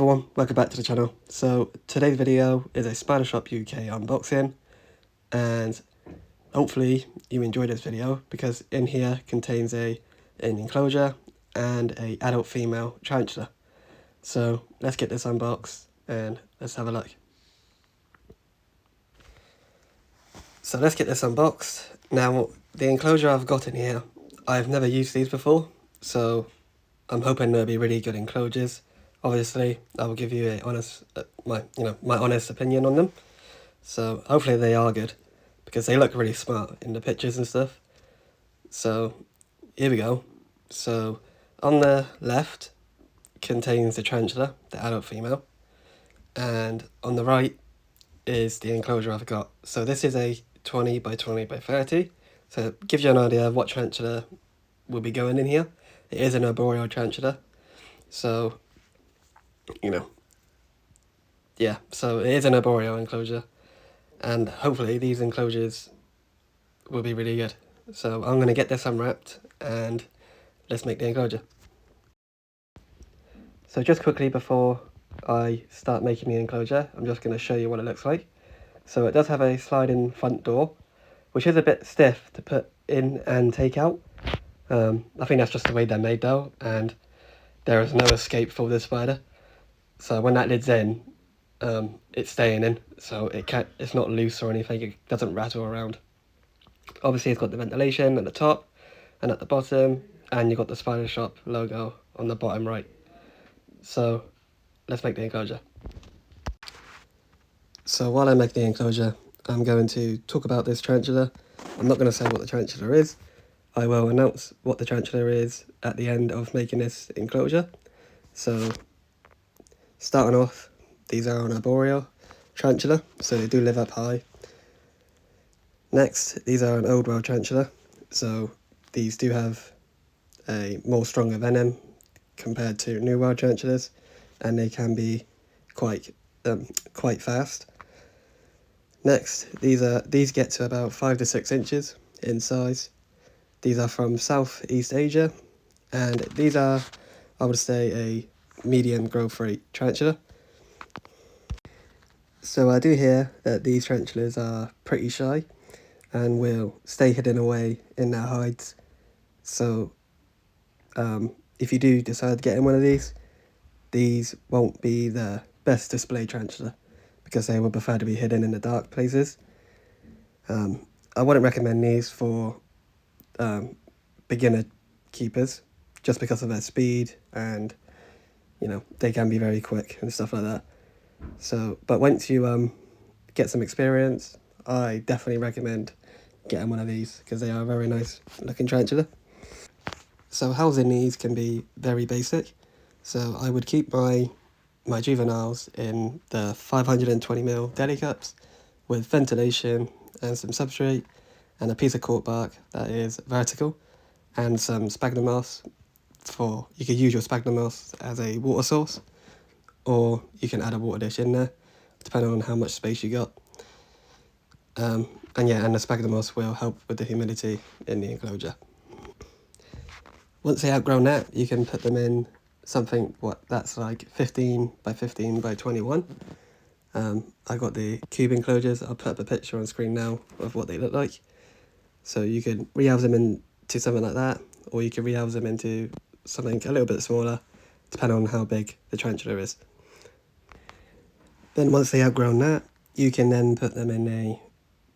everyone, welcome back to the channel. So today's video is a Spider Shop UK unboxing, and hopefully you enjoy this video because in here contains an enclosure and a adult female tarantula. So let's get this unboxed and let's have a look. So let's get this unboxed. Now the enclosure I've got in here, I've never used these before, so I'm hoping they'll be really good enclosures. Obviously, I will give you my honest opinion on them. So hopefully they are good, because they look really smart in the pictures and stuff. So here we go. So on the left contains the tarantula, the adult female, and on the right is the enclosure I've got. So this is a 20 by 20 by 30. So it gives you an idea of what tarantula will be going in here. It is an arboreal tarantula. So so it is an arboreal enclosure, and hopefully these enclosures will be really good. So I'm going to get this unwrapped and let's make the enclosure. So just quickly before I start making the enclosure, I'm just going to show you what it looks like. So it does have a sliding front door, which is a bit stiff to put in and take out. I think that's just the way they're made though, and there is no escape for this spider. So when that lid's in, it's staying in, so it's not loose or anything, it doesn't rattle around. Obviously it's got the ventilation at the top and at the bottom, and you've got the Spider Shop logo on the bottom right. So let's make the enclosure. So while I make the enclosure, I'm going to talk about this tarantula. I'm not going to say what the tarantula is. I will announce what the tarantula is at the end of making this enclosure. So starting off, these are an arboreal tarantula, so they do live up high. Next, these are an old world tarantula, so these do have a more stronger venom compared to new world tarantulas, and they can be quite fast. Next, these get to about 5 to 6 inches in size. These are from Southeast Asia, and these are, I would say, a medium growth rate tarantula. So I do hear that these tarantulas are pretty shy and will stay hidden away in their hides. So if you do decide to get in one of these won't be the best display tarantula because they would prefer to be hidden in the dark places. I wouldn't recommend these for beginner keepers just because of their speed, and they can be very quick and stuff like that. So, but once you get some experience, I definitely recommend getting one of these because they are a very nice looking tarantula. So housing these can be very basic. So I would keep my juveniles in the 520ml deli cups with ventilation and some substrate and a piece of cork bark that is vertical and some sphagnum moss. You could use your sphagnum moss as a water source, or you can add a water dish in there depending on how much space you got. And the sphagnum moss will help with the humidity in the enclosure. Once they outgrown that, you can put them in something that's like 15 by 15 by 21. I got the cube enclosures. I'll put up a picture on screen now of what they look like. So you can rehouse them into something like that, or you can rehouse them into something a little bit smaller, depending on how big the tarantula is. Then once they outgrown that, you can then put them in a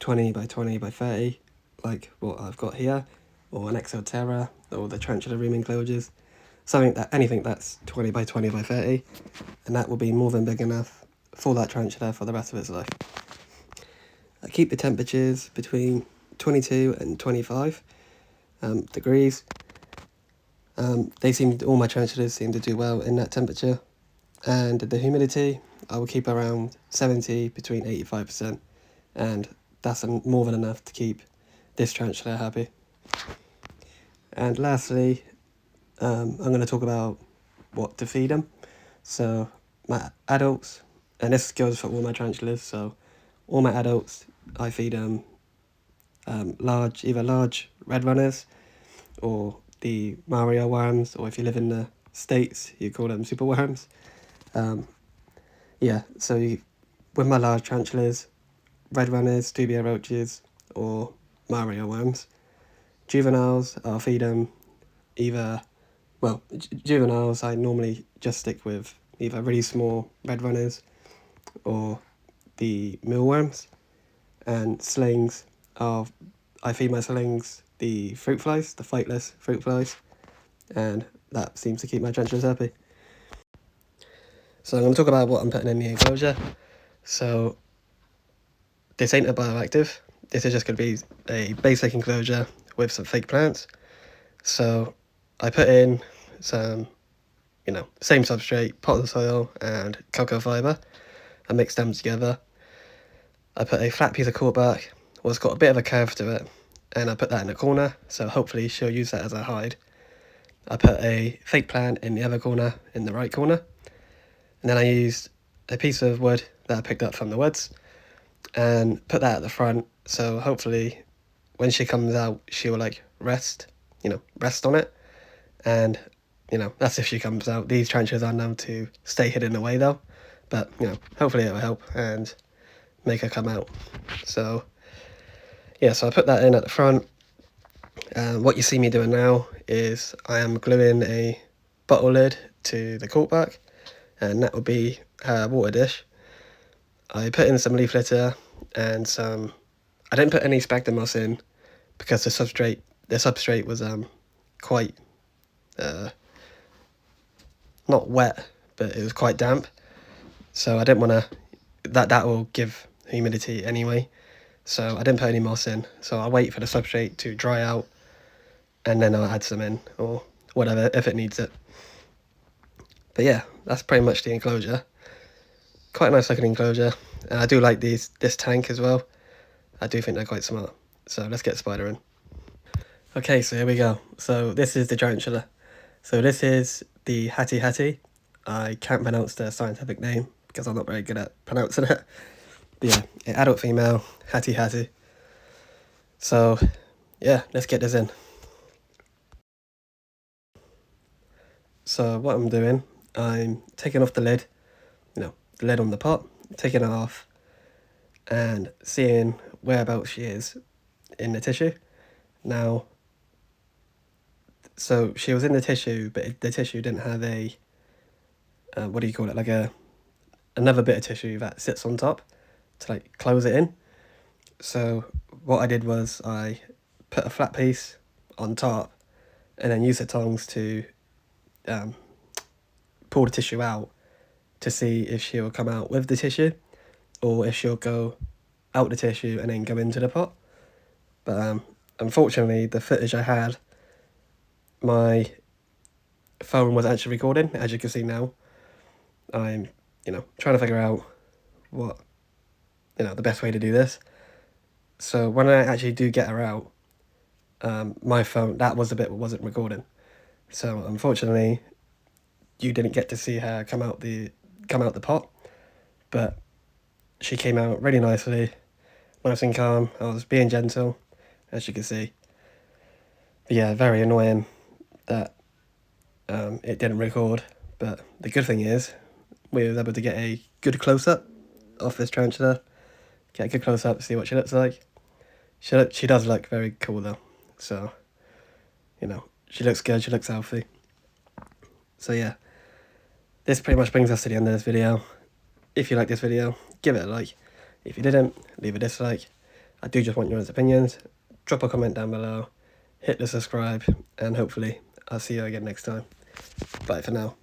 20 by 20 by 30, like what I've got here, or an XL Terra, or the tarantula room enclosures, anything that's 20 by 20 by 30, and that will be more than big enough for that tarantula for the rest of its life. I keep the temperatures between 22 and 25 degrees. All my tarantulas seem to do well in that temperature, and the humidity I will keep around 70 between 85%, and that's more than enough to keep this tarantula happy. And lastly, I'm going to talk about what to feed them. So my adults, and this goes for all my tarantulas, so all my adults, I feed them either large red runners or the Mario worms, or if you live in the States, you call them super worms. Yeah, so with my large tarantulas, red runners, dubia roaches, or Mario worms, juveniles, I'll feed them either, well, juveniles I normally just stick with either really small red runners or the mealworms, and slings, I feed my slings the fruit flies, the flightless fruit flies, and that seems to keep my tarantulas happy. So I'm going to talk about what I'm putting in the enclosure. So this ain't a bioactive. This is just going to be a basic enclosure with some fake plants. So I put in some, same substrate, potting soil and cocoa fibre. I mixed them together. I put a flat piece of corkbark, it's got a bit of a curve to it, and I put that in the corner, so hopefully she'll use that as a hide. I put a fake plant in the other corner, in the right corner, and then I used a piece of wood that I picked up from the woods and put that at the front, so hopefully when she comes out she'll rest on it, and that's if she comes out. These tarantulas are known to stay hidden away though, but hopefully it'll help and make her come out. So yeah, so I put that in at the front. What you see me doing now is I am gluing a bottle lid to the corkbark, and that will be her water dish. I put in some leaf litter and some. I didn't put any sphagnum moss in because the substrate was quite not wet, but it was quite damp. So I didn't want to. That will give humidity anyway. So I didn't put any moss in. So I'll wait for the substrate to dry out, and then I'll add some in or whatever if it needs it. But yeah, that's pretty much the enclosure. Quite a nice looking enclosure. And I do like this tank as well. I do think they're quite smart. So let's get Spider in. Okay, so here we go. So this is the tarantula. So this is the Hattie Hattie. I can't pronounce the scientific name because I'm not very good at pronouncing it. But yeah, an adult female, Hattie Hattie. So yeah, let's get this in. So what I'm doing, I'm taking off the lid, the lid on the pot, taking it off and seeing whereabouts she is in the tissue. Now, so she was in the tissue, but the tissue didn't have a, what do you call it, like another bit of tissue that sits on top to close it in. So what I did was I put a flat piece on top and then use the tongs to pull the tissue out to see if she'll come out with the tissue or if she'll go out the tissue and then go into the pot. But unfortunately, the footage I had, my phone was actually recording, as you can see now. I'm, trying to figure out what, the best way to do this. So when I actually do get her out, my phone, that was the bit that wasn't recording. So unfortunately, you didn't get to see her come out the pot, but she came out really nicely, nice and calm. I was being gentle, as you can see. But yeah, very annoying that it didn't record. But the good thing is, we were able to get a good close-up of this tarantula. Get a good close-up, see what she looks like. She does look very cool though. So, she looks good, she looks healthy. So yeah, this pretty much brings us to the end of this video. If you like this video, give it a like. If you didn't, leave a dislike. I do just want your opinions. Drop a comment down below. Hit the subscribe, and hopefully I'll see you again next time. Bye for now.